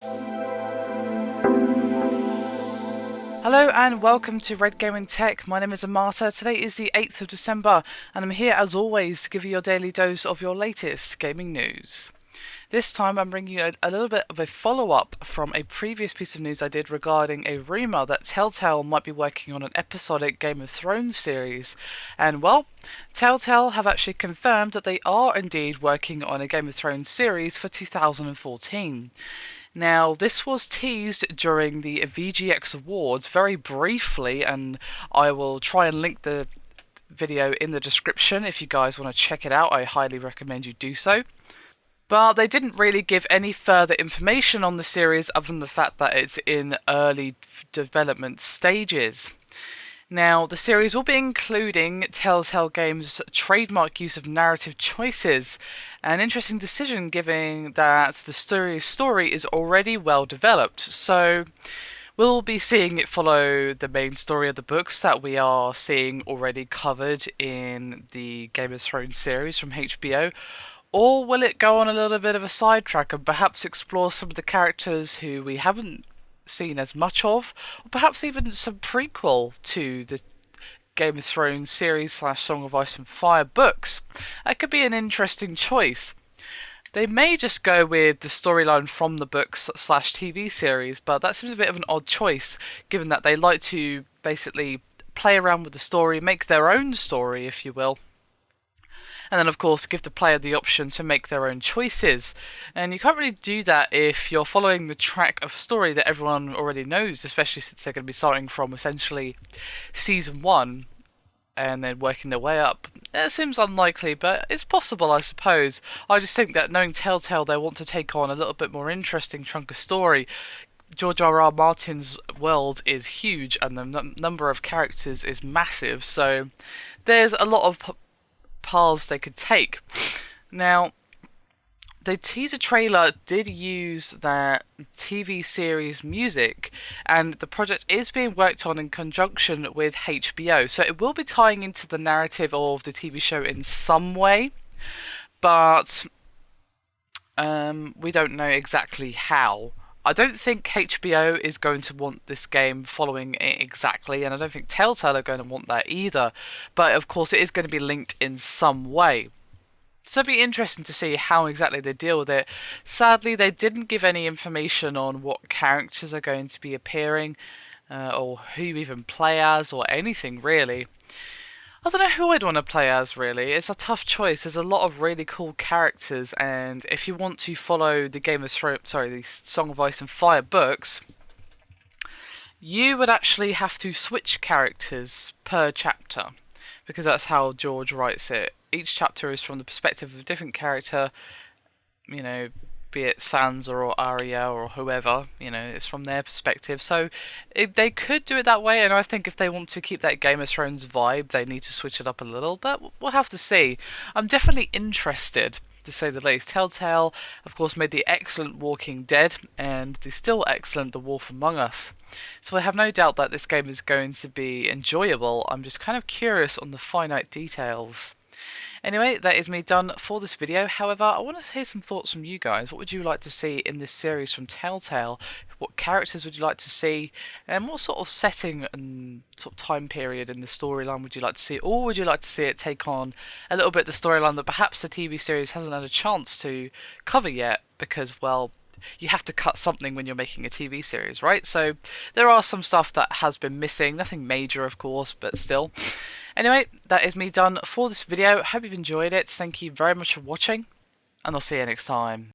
Hello and welcome to Red Gaming Tech. My name is Amata. Today is the 8th of December and I'm here as always to give you your daily dose of your latest gaming news. This time I'm bringing you a little bit of a follow-up from a previous piece of news I did regarding a rumour that Telltale might be working on an episodic Game of Thrones series. And well, Telltale have actually confirmed that they are indeed working on a Game of Thrones series for 2014. Now, this was teased during the VGX Awards very briefly, and I will try and link the video in the description if you guys want to check it out. I highly recommend you do so. But they didn't really give any further information on the series other than the fact that it's in early development stages. Now, the series will be including Telltale Games' trademark use of narrative choices, an interesting decision given that the story is already well developed, so we'll be seeing it follow the main story of the books that we are seeing already covered in the Game of Thrones series from HBO, or will it go on a little bit of a sidetrack and perhaps explore some of the characters who we haven't seen as much of, or perhaps even some prequel to the Game of Thrones series / Song of Ice and Fire books? That could be an interesting choice. They may just go with the storyline from the books / TV series, but that seems a bit of an odd choice, given that they like to basically play around with the story, make their own story, if you will. And then, of course, give the player the option to make their own choices. And you can't really do that if you're following the track of story that everyone already knows, especially since they're going to be starting from essentially Season 1 and then working their way up. It seems unlikely, but it's possible, I suppose. I just think that knowing Telltale, they want to take on a little bit more interesting chunk of story. George R.R. Martin's world is huge and the number of characters is massive, so there's a lot of paths they could take. Now, the teaser trailer did use that TV series music, and the project is being worked on in conjunction with HBO, so it will be tying into the narrative of the TV show in some way, but we don't know exactly how. I don't think HBO is going to want this game following it exactly, and I don't think Telltale are going to want that either, but of course it is going to be linked in some way. So it'll be interesting to see how exactly they deal with it. Sadly, they didn't give any information on what characters are going to be appearing, or who you even play as, or anything really. I don't know who I'd want to play as, really. It's a tough choice. There's a lot of really cool characters, and if you want to follow the the Song of Ice and Fire books, you would actually have to switch characters per chapter, because that's how George writes it. Each chapter is from the perspective of a different character, you know, be it Sansa or Arya or whoever, you know, it's from their perspective. So they could do it that way, and I think if they want to keep that Game of Thrones vibe, they need to switch it up a little, but we'll have to see. I'm definitely interested, to say the least. Telltale, of course, made the excellent Walking Dead, and the still excellent The Wolf Among Us. So I have no doubt that this game is going to be enjoyable. I'm just kind of curious on the finite details. Anyway, that is me done for this video. However, I want to hear some thoughts from you guys. What would you like to see in this series from Telltale? What characters would you like to see? And what sort of setting and sort of time period in the storyline would you like to see? Or would you like to see it take on a little bit the storyline that perhaps the TV series hasn't had a chance to cover yet? Because, well, you have to cut something when you're making a TV series, right? So there are some stuff that has been missing. Nothing major, of course, but still. Anyway, that is me done for this video. Hope you've enjoyed it. Thank you very much for watching, and I'll see you next time.